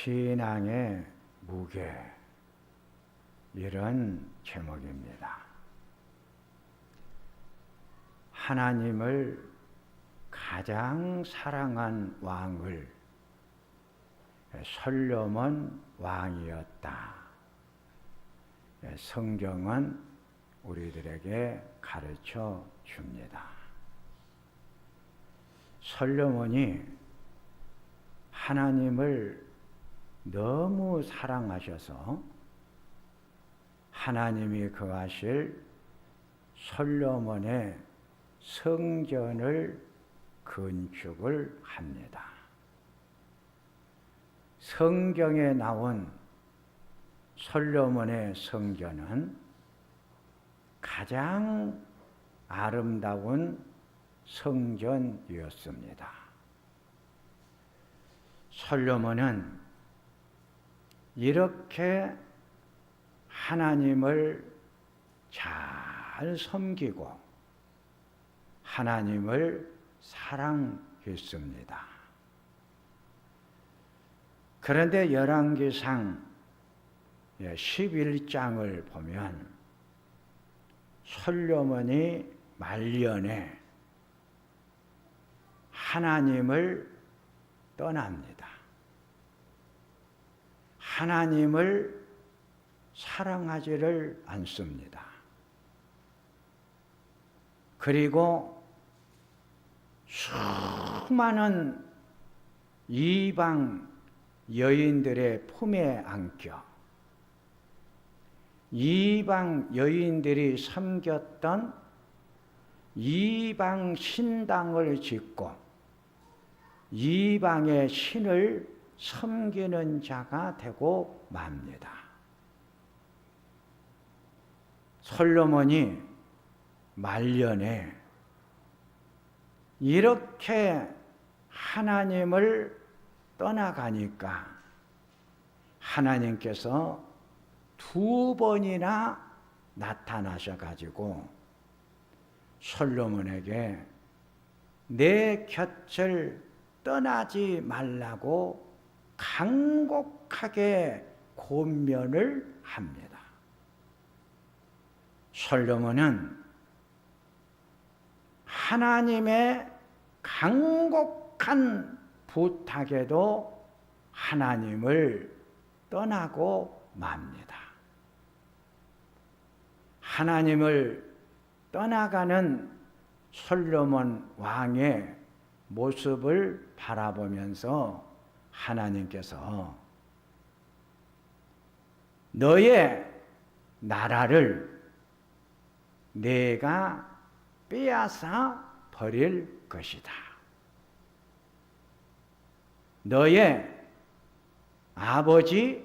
신앙의 무게, 이런 제목입니다. 하나님을 가장 사랑한 왕을 솔로몬 왕이었다. 성경은 우리들에게 가르쳐 줍니다. 솔로몬이 하나님을 너무 사랑하셔서 하나님이 거하실 솔로몬의 성전을 건축을 합니다. 성경에 나온 솔로몬의 성전은 가장 아름다운 성전이었습니다. 솔로몬은 이렇게 하나님을 잘 섬기고 하나님을 사랑했습니다. 그런데 열왕기상 11장을 보면 솔로몬이 말년에 하나님을 떠납니다. 하나님을 사랑하지를 않습니다. 그리고 수많은 이방 여인들의 품에 안겨 이방 여인들이 섬겼던 이방 신당을 짓고 이방의 신을 섬기는 자가 되고 맙니다. 솔로몬이 말년에 이렇게 하나님을 떠나가니까 하나님께서 2번이나 나타나셔가지고 솔로몬에게 내 곁을 떠나지 말라고 간곡하게 권면을 합니다. 솔로몬은 하나님의 간곡한 부탁에도 하나님을 떠나고 맙니다. 하나님을 떠나가는 솔로몬 왕의 모습을 바라보면서 하나님께서 너의 나라를 내가 빼앗아 버릴 것이다. 너의 아버지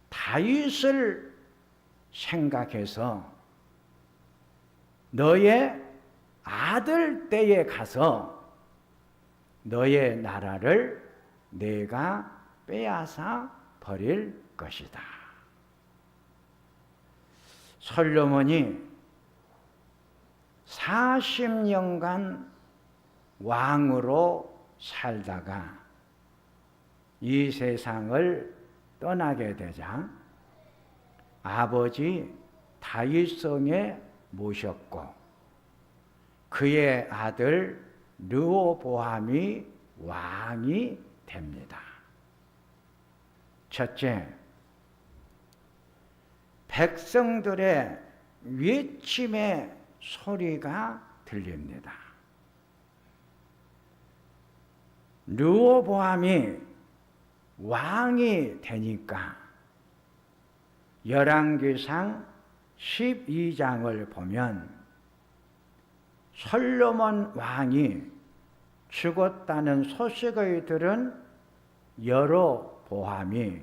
다윗을 생각해서 너의 아들 때에 가서 너의 나라를 내가 빼앗아 버릴 것이다. 솔로몬이 40년간 왕으로 살다가 이 세상을 떠나게 되자 아버지 다윗성에 모셨고 그의 아들 르호보암이 왕이 됩니다. 첫째, 백성들의 외침의 소리가 들립니다. 르호보암이 왕이 되니까 열왕기상 12장을 보면 솔로몬 왕이 죽었다는 소식을 들은 여로보암이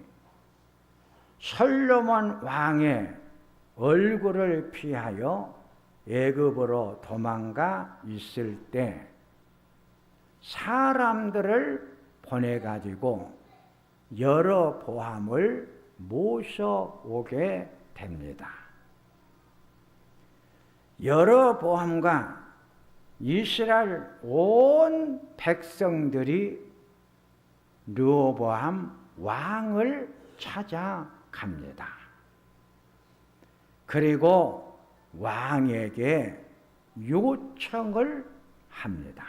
솔로몬 왕의 얼굴을 피하여 애굽으로 도망가 있을 때 사람들을 보내가지고 여로보암을 모셔오게 됩니다. 여로보암과 이스라엘 온 백성들이 르호보암 왕을 찾아갑니다. 그리고 왕에게 요청을 합니다.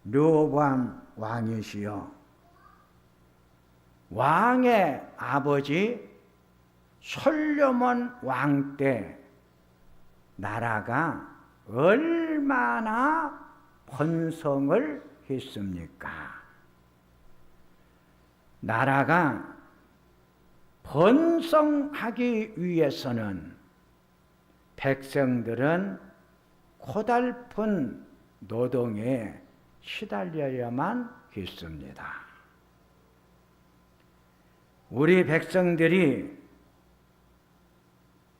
르호보암 왕이시여, 왕의 아버지 솔로몬 왕 때 나라가 얼마나 번성을 했습니까? 나라가 번성하기 위해서는 백성들은 고달픈 노동에 시달려야만 했습니다. 우리 백성들이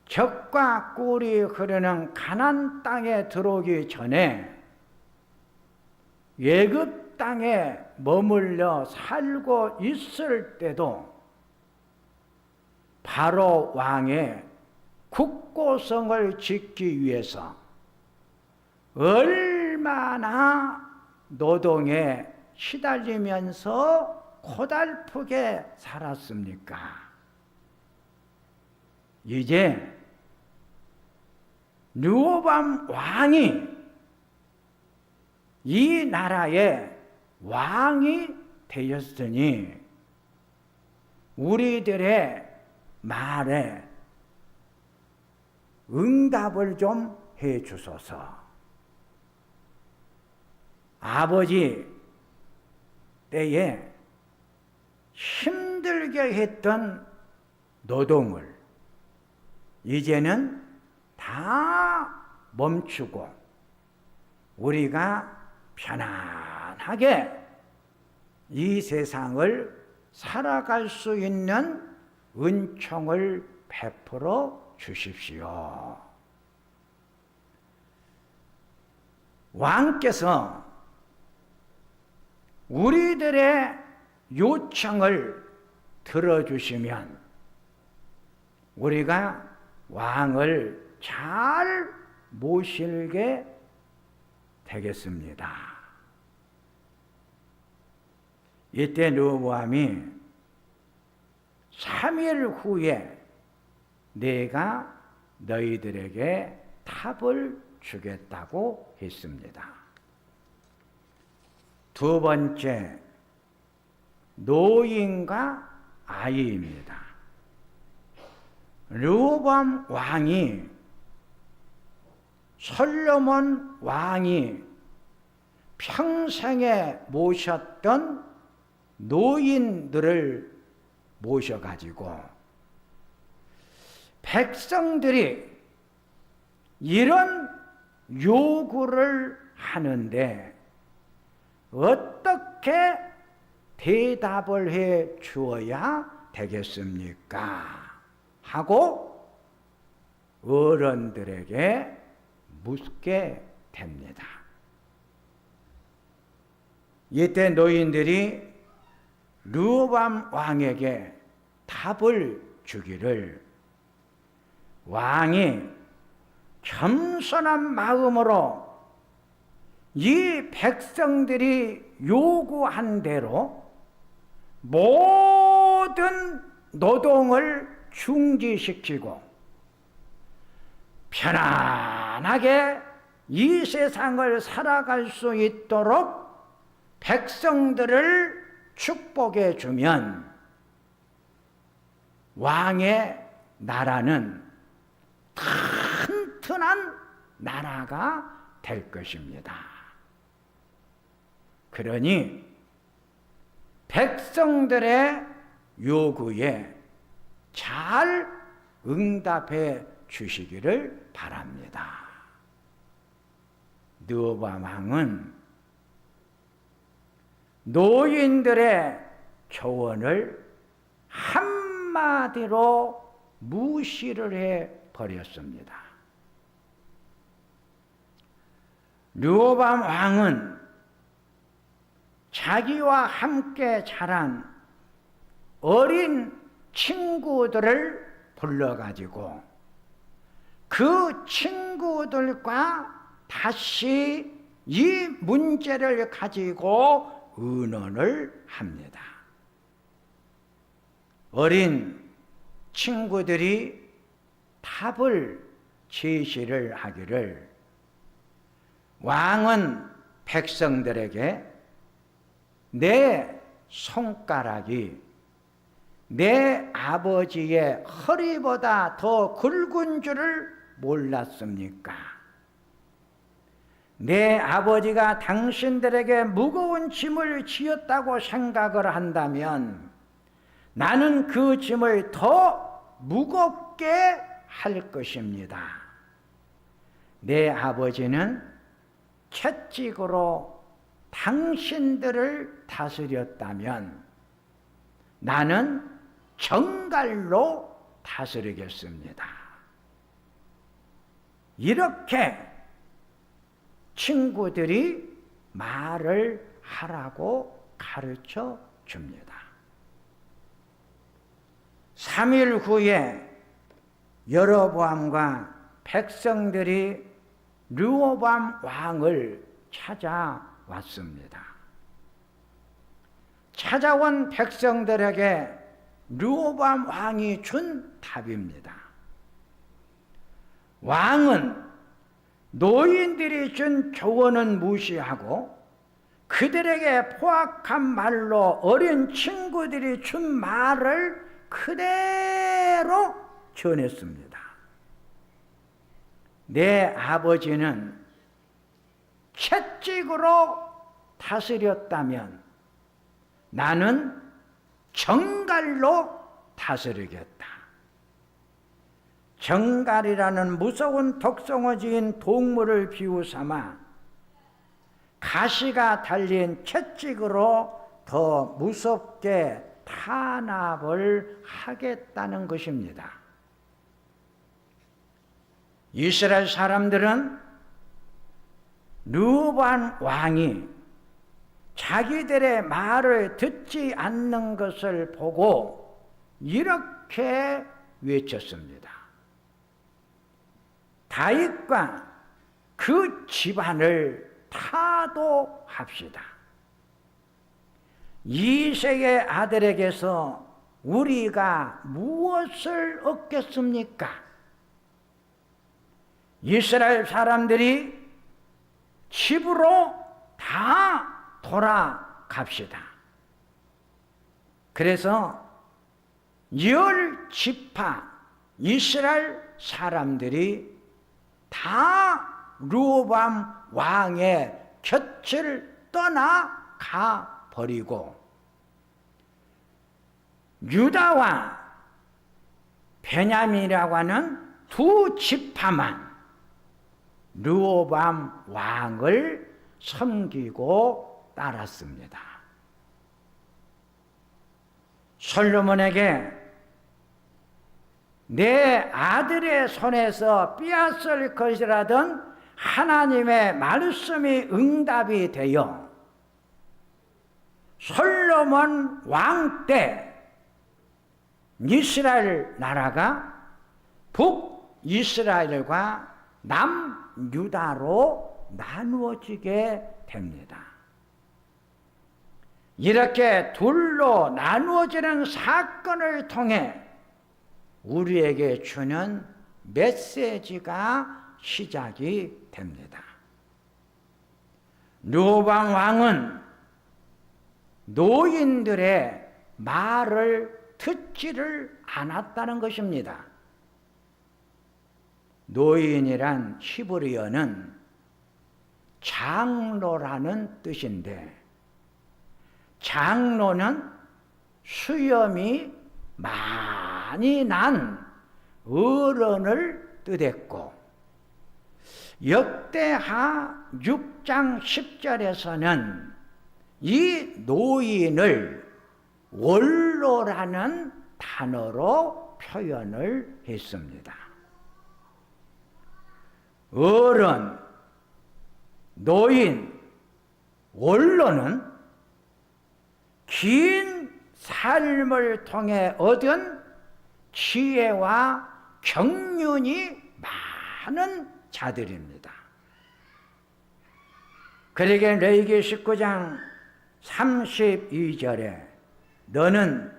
젖과 꿀이 흐르는 가나안 땅에 들어오기 전에 애굽 땅에 머물러 살고 있을 때도 바로 왕의 국고성을 짓기 위해서 얼마나 노동에 시달리면서 고달프게 살았습니까? 이제 르호보암 왕이 이 나라의 왕이 되었으니 우리들의 말에 응답을 좀 해 주소서. 아버지 때에 힘들게 했던 노동을 이제는 다 멈추고 우리가 편안하게 이 세상을 살아갈 수 있는 은총을 베풀어 주십시오. 왕께서 우리들의 요청을 들어주시면 우리가 왕을 잘 모시게 되겠습니다. 이때 르호보암이 3일 후에 내가 너희들에게 탑을 주겠다고 했습니다. 두 번째, 노인과 아이입니다. 르호보암 왕이 솔로몬 왕이 평생에 모셨던 노인들을 모셔가지고 백성들이 이런 요구를 하는데 어떻게 대답을 해 주어야 되겠습니까? 하고 어른들에게 묻게 됩니다. 이때 노인들이 르호보암 왕에게 답을 주기를 왕이 겸손한 마음으로 이 백성들이 요구한 대로 모든 노동을 중지시키고 편안하게 이 세상을 살아갈 수 있도록 백성들을 축복해 주면 왕의 나라는 튼튼한 나라가 될 것입니다. 그러니 백성들의 요구에 잘 응답해 주시기를 바랍니다. 르호보암 왕은 노인들의 조언을 한마디로 무시를 해 버렸습니다. 르호보암 왕은 자기와 함께 자란 어린 친구들을 불러가지고 그 친구들과 다시 이 문제를 가지고 의논을 합니다. 어린 친구들이 답을 제시를 하기를, 왕은 백성들에게 내 손가락이 내 아버지의 허리보다 더 굵은 줄을 몰랐습니까? 내 아버지가 당신들에게 무거운 짐을 지었다고 생각을 한다면 나는 그 짐을 더 무겁게 할 것입니다. 내 아버지는 채찍으로 당신들을 다스렸다면 나는 정갈로 다스리겠습니다. 이렇게 친구들이 말을 하라고 가르쳐 줍니다. 3일 후에 여로보암과 백성들이 르호보암 왕을 찾아왔습니다. 찾아온 백성들에게 르호보암 왕이 준 답입니다. 왕은 노인들이 준 조언은 무시하고 그들에게 포악한 말로 어린 친구들이 준 말을 그대로 전했습니다. 내 아버지는 채찍으로 다스렸다면 나는 정갈로 다스리겠다. 정갈이라는 무서운 독성어지인 동물을 비유삼아 가시가 달린 채찍으로 더 무섭게 탄압을 하겠다는 것입니다. 이스라엘 사람들은 르호보암 왕이 자기들의 말을 듣지 않는 것을 보고 이렇게 외쳤습니다. 다윗과 그 집안을 타도합시다. 이새의 아들에게서 우리가 무엇을 얻겠습니까? 이스라엘 사람들이 집으로 다 돌아갑시다. 그래서 10지파 이스라엘 사람들이 다 르호보암 왕의 곁을 떠나가 버리고 유다와 베냐민이라고 하는 두 지파만 르호보암 왕을 섬기고 따랐습니다. 솔로몬에게 내 아들의 손에서 빼앗을 것이라던 하나님의 말씀이 응답이 되어 솔로몬 왕 때 이스라엘 나라가 북이스라엘과 남유다로 나누어지게 됩니다. 이렇게 둘로 나누어지는 사건을 통해 우리에게 주는 메시지가 시작이 됩니다. 르호보암 왕은 노인들의 말을 듣지를 않았다는 것입니다. 노인이란 히브리어는 장로라는 뜻인데, 장로는 수염이 많이 난 어른을 뜻했고, 역대하 6장 10절에서는 이 노인을 원로라는 단어로 표현을 했습니다. 어른, 노인, 원로는 긴 삶을 통해 얻은 지혜와 경륜이 많은 자들입니다. 그러게 레위기 19장 32절에 너는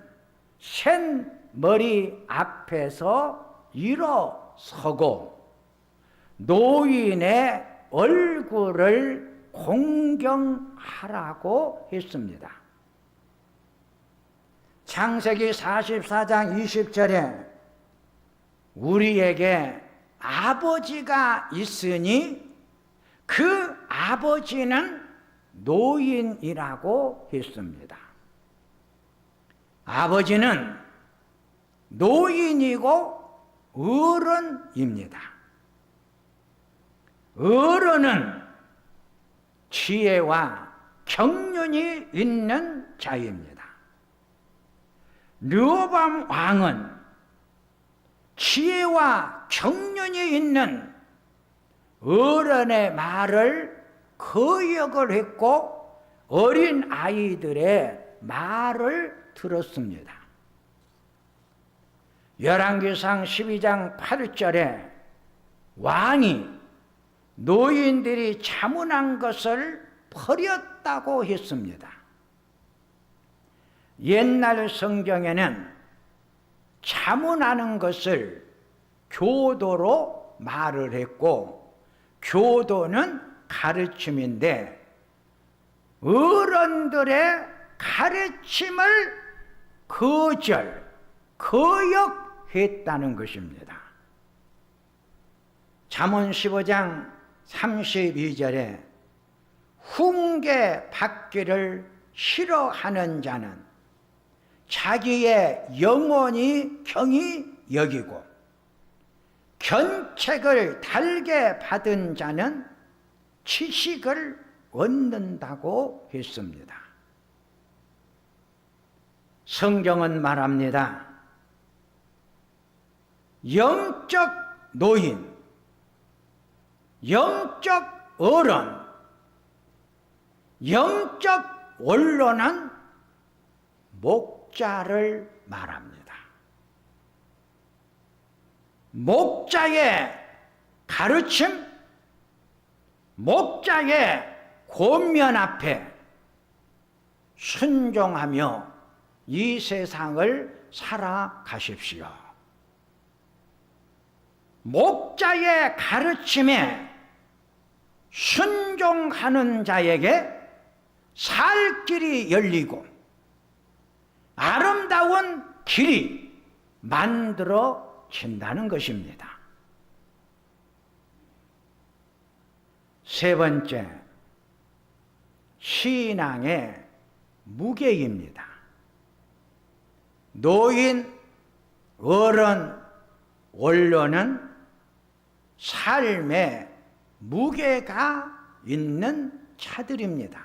샌 머리 앞에서 일어서고 노인의 얼굴을 공경하라고 했습니다. 창세기 44장 20절에 우리에게 아버지가 있으니 그 아버지는 노인이라고 했습니다. 아버지는 노인이고 어른입니다. 어른은 지혜와 경륜이 있는 자입니다. 르호보암 왕은 지혜와 경륜이 있는 어른의 말을 거역을 했고 어린 아이들의 말을 들었습니다. 열왕기상 12장 8절에 왕이 노인들이 자문한 것을 버렸다고 했습니다. 옛날 성경에는 자문하는 것을 교도로 말을 했고 교도는 가르침인데 어른들의 가르침을 거역했다는 것입니다. 잠언 15장 32절에 훈계 받기를 싫어하는 자는 자기의 영혼이 경히 여기고 견책을 달게 받은 자는 지식을 얻는다고 했습니다. 성경은 말합니다. 영적 노인, 영적 어른, 영적 원로는 목자를 말합니다. 목자의 가르침, 목자의 권면 앞에 순종하며 이 세상을 살아가십시오. 목자의 가르침에 순종하는 자에게 살 길이 열리고 아름다운 길이 만들어진다는 것입니다. 세 번째, 신앙의 무게입니다. 노인, 어른, 원로는 삶의 무게가 있는 자들입니다.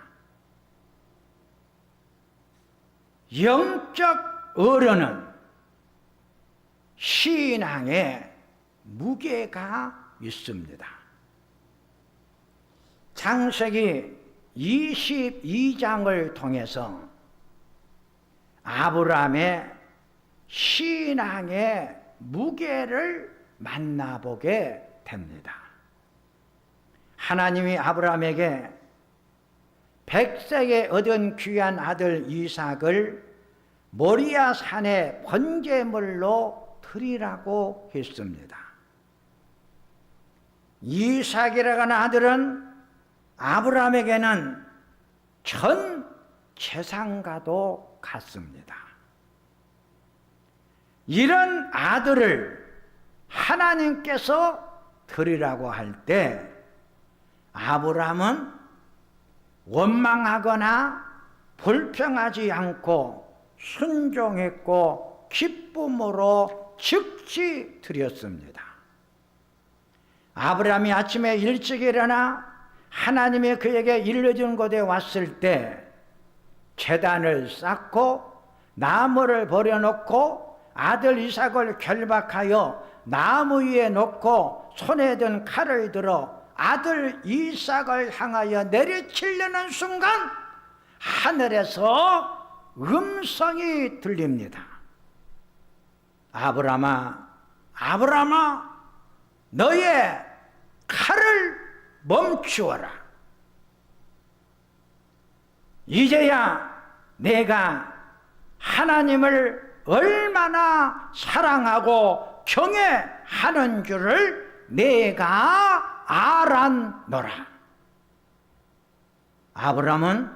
영적 어른은 신앙의 무게가 있습니다. 창세기 22장을 통해서 아브라함의 신앙의 무게를 만나보게 됩니다. 하나님이 아브라함에게 100세에 얻은 귀한 아들 이삭을 모리아 산에 번제물로 드리라고 했습니다. 이삭이라는 아들은 아브라함에게는 전 재산과도 같습니다. 이런 아들을 하나님께서 드리라고 할 때 아브라함은 원망하거나 불평하지 않고 순종했고 기쁨으로 즉시 드렸습니다. 아브라함이 아침에 일찍 일어나 하나님이 그에게 일러준 곳에 왔을 때 제단을 쌓고 나무를 버려놓고 아들 이삭을 결박하여 나무 위에 놓고 손에 든 칼을 들어 아들 이삭을 향하여 내리치려는 순간 하늘에서 음성이 들립니다. 아브라함아, 아브라함아, 너의 칼을 멈추어라. 이제야 내가 하나님을 얼마나 사랑하고 경외하는 줄을 내가 알았노라. 아브라함은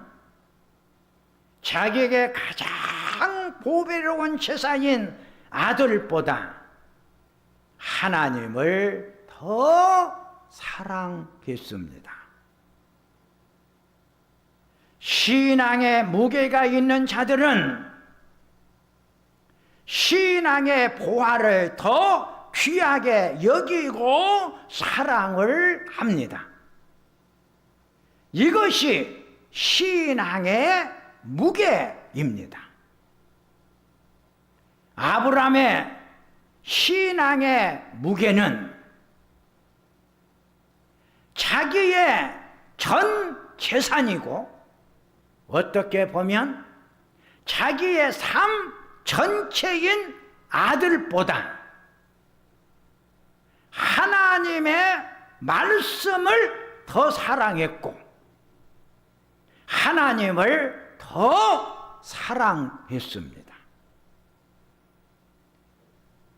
자기에게 가장 보배로운 재산인 아들보다 하나님을 더 사랑했습니다. 신앙의 무게가 있는 자들은 신앙의 보화를 더 귀하게 여기고 사랑을 합니다. 이것이 신앙의 무게입니다. 아브라함의 신앙의 무게는 자기의 전 재산이고, 어떻게 보면 자기의 삶 전체인 아들보다 하나님의 말씀을 더 사랑했고 하나님을 더 사랑했습니다.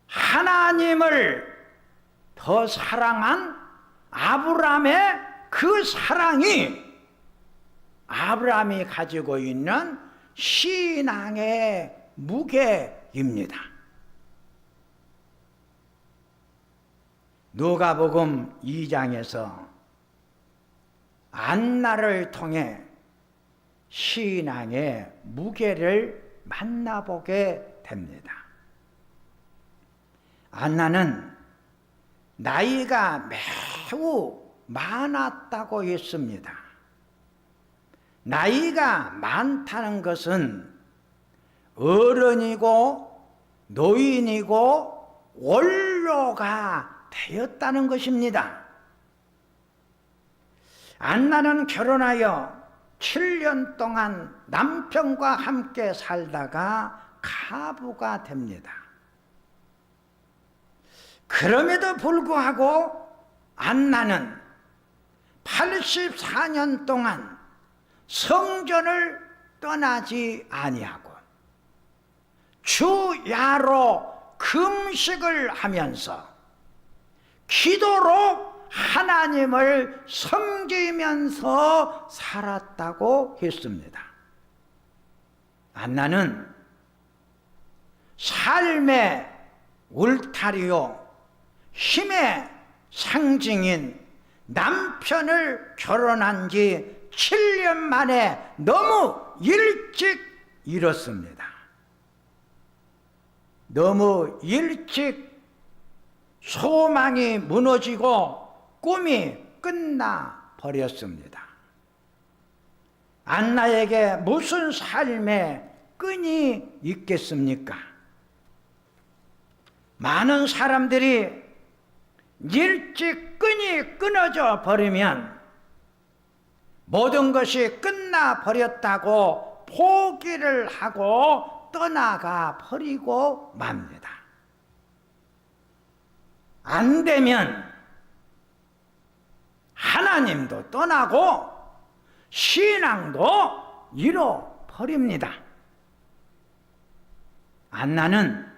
하나님을 더 사랑한 아브라함의 그 사랑이 아브라함이 가지고 있는 신앙의 무게입니다. 누가복음 2장에서 안나를 통해 신앙의 무게를 만나보게 됩니다. 안나는 나이가 매우 많았다고 했습니다. 나이가 많다는 것은 어른이고 노인이고 원로가 되었다는 것입니다. 안나는 결혼하여 7년 동안 남편과 함께 살다가 가부가 됩니다. 그럼에도 불구하고 안나는 84년 동안 성전을 떠나지 아니하고 주야로 금식을 하면서 기도로 하나님을 섬기면서 살았다고 했습니다. 안나는 삶의 울타리요 힘의 상징인 남편을 결혼한 지 7년 만에 너무 일찍 잃었습니다. 너무 일찍 소망이 무너지고 꿈이 끝나 버렸습니다. 안나에게 무슨 삶의 끈이 있겠습니까? 많은 사람들이 일찍 끈이 끊어져 버리면 모든 것이 끝나 버렸다고 포기를 하고 떠나가 버리고 맙니다. 안 되면 하나님도 떠나고 신앙도 잃어버립니다. 안나는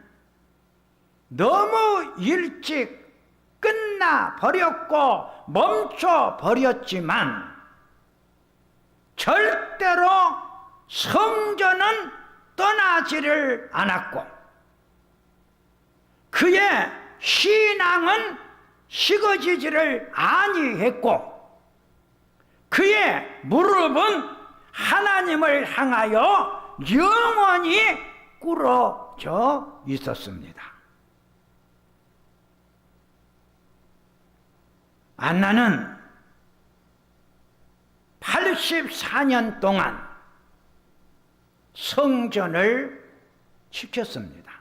너무 일찍 끝나 버렸고 멈춰 버렸지만 절대로 성전은 떠나지를 않았고 그의 신앙은 식어지지를 아니했고 그의 무릎은 하나님을 향하여 영원히 꿇어져 있었습니다. 안나는 84년 동안 성전을 지켰습니다.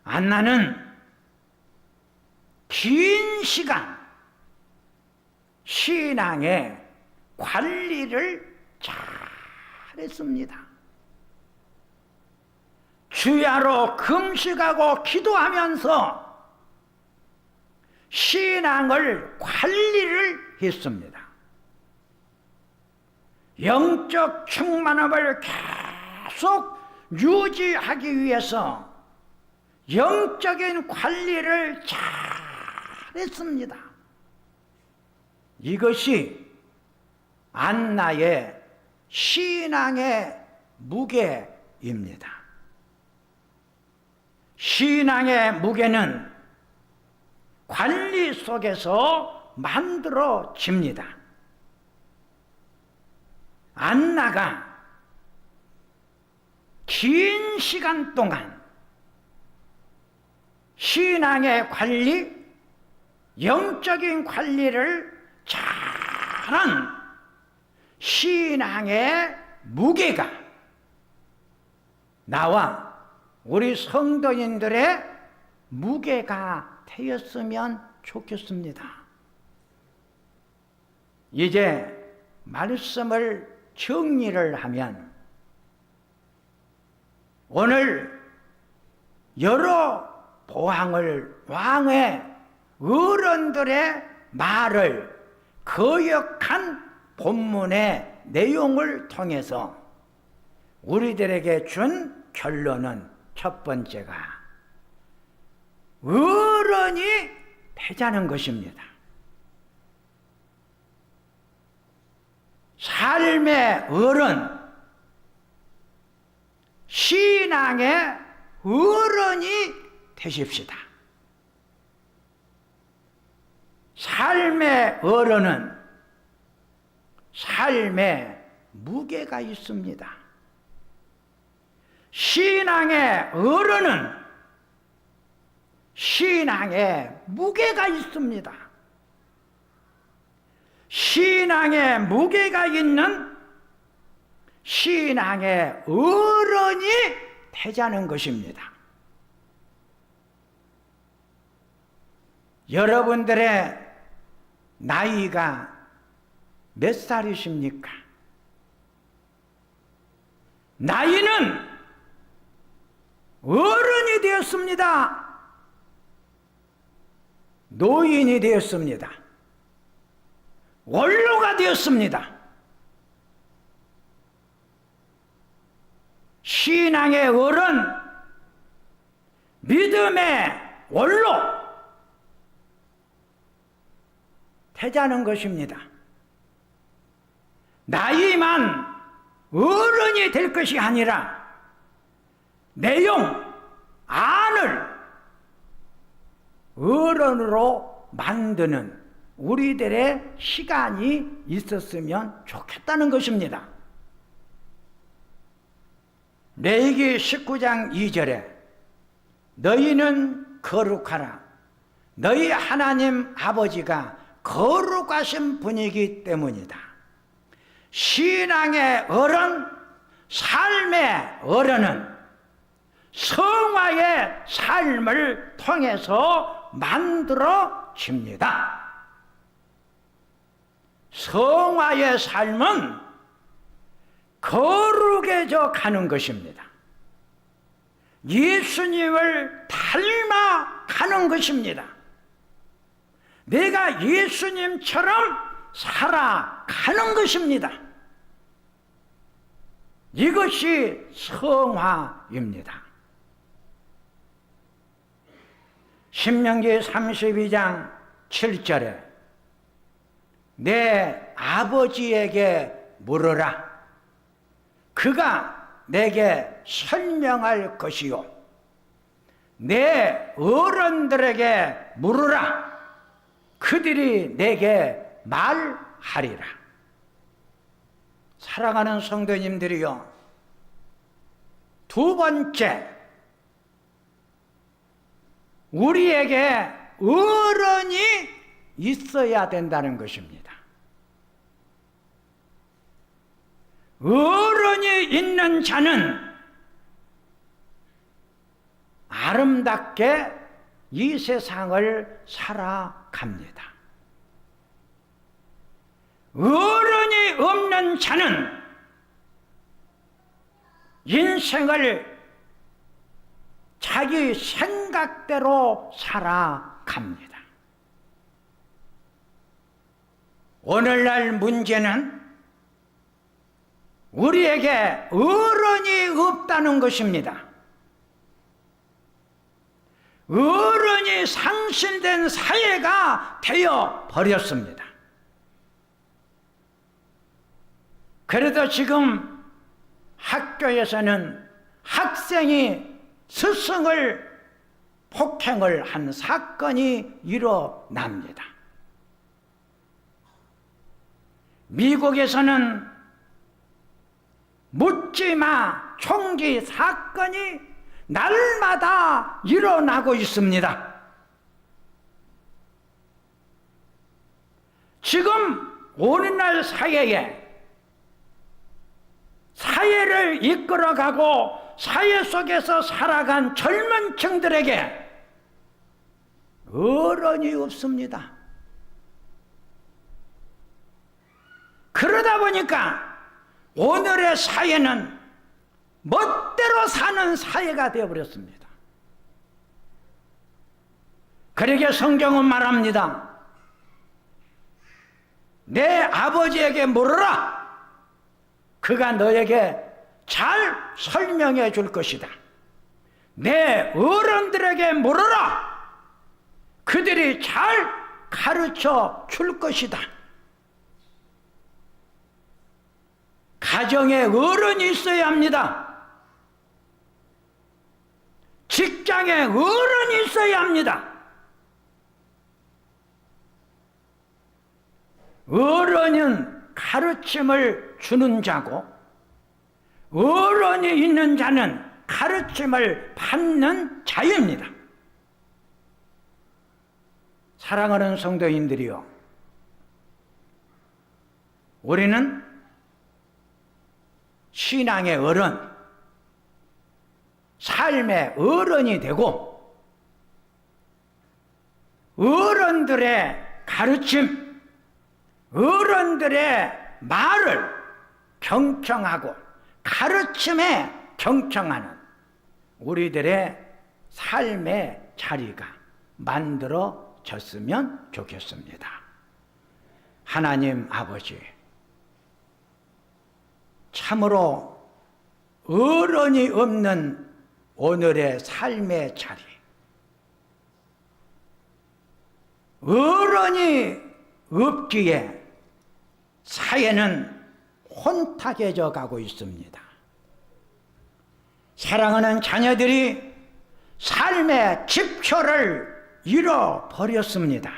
안나는 긴 시간 신앙의 관리를 잘했습니다. 주야로 금식하고 기도하면서 신앙을 관리를 했습니다. 영적 충만함을 계속 유지하기 위해서 영적인 관리를 잘 했습니다. 이것이 안나의 신앙의 무게입니다. 신앙의 무게는 관리 속에서 만들어집니다. 안나가 긴 시간 동안 신앙의 관리, 영적인 관리를 잘한 신앙의 무게가 나와 우리 성도인들의 무게가 되었으면 좋겠습니다. 이제 말씀을 정리를 하면 오늘 여러 왕의 어른들의 말을 거역한 본문의 내용을 통해서 우리들에게 준 결론은 첫 번째가 어른이 되자는 것입니다. 삶의 어른, 신앙의 어른이 되십시다. 삶의 어른은 삶의 무게가 있습니다. 신앙의 어른은 신앙의 무게가 있습니다. 신앙의 무게가 있는 신앙의 어른이 되자는 것입니다. 여러분들의 나이가 몇 살이십니까? 나이는 어른이 되었습니다. 노인이 되었습니다. 원로가 되었습니다. 신앙의 어른, 믿음의 원로 되자는 것입니다. 나이만 어른이 될 것이 아니라 내용, 안을 어른으로 만드는 우리들의 시간이 있었으면 좋겠다는 것입니다. 레위기 19장 2절에 너희는 거룩하라. 너희 하나님 아버지가 거룩하신 분이기 때문이다. 신앙의 어른, 삶의 어른은 성화의 삶을 통해서 만들어집니다. 성화의 삶은 거룩해져 가는 것입니다. 예수님을 닮아 가는 것입니다. 내가 예수님처럼 살아가는 것입니다. 이것이 성화입니다. 신명기 32장 7절에 내 아버지에게 물으라. 그가 내게 설명할 것이요. 내 어른들에게 물으라. 그들이 내게 말하리라. 사랑하는 성도님들이요, 두 번째, 우리에게 어른이 있어야 된다는 것입니다. 어른이 있는 자는 아름답게 이 세상을 살아갑니다. 어른이 없는 자는 인생을 자기 생각대로 살아갑니다. 오늘날 문제는 우리에게 어른이 없다는 것입니다. 어른이 상실된 사회가 되어 버렸습니다. 그래도 지금 학교에서는 학생이 스승을 폭행을 한 사건이 일어납니다. 미국에서는 묻지마 총기 사건이 날마다 일어나고 있습니다. 지금 오늘날 사회를 이끌어가고 사회 속에서 살아간 젊은 층들에게 어른이 없습니다. 그러다 보니까 오늘의 사회는 멋대로 사는 사회가 되어버렸습니다. 그러게 성경은 말합니다. 내 아버지에게 물어라. 그가 너에게 잘 설명해 줄 것이다. 내 어른들에게 물어라. 그들이 잘 가르쳐 줄 것이다. 가정에 어른이 있어야 합니다. 직장에 어른이 있어야 합니다. 어른은 가르침을 주는 자고 어른이 있는 자는 가르침을 받는 자입니다. 사랑하는 성도인들이요, 우리는 신앙의 어른, 삶의 어른이 되고 어른들의 가르침, 어른들의 말을 경청하고 가르침에 경청하는 우리들의 삶의 자리가 만들어졌으면 좋겠습니다. 하나님 아버지, 참으로 어른이 없는 오늘의 삶의 자리, 어른이 없기에 사회는 혼탁해져 가고 있습니다. 사랑하는 자녀들이 삶의 지표를 잃어버렸습니다.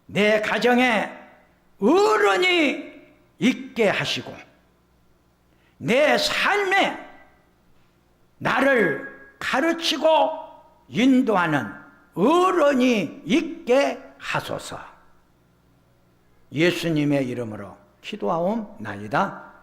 내 가정에 어른이 있게 하시고 내 삶에 나를 가르치고 인도하는 어른이 있게 하소서. 예수님의 이름으로 기도하옵나이다.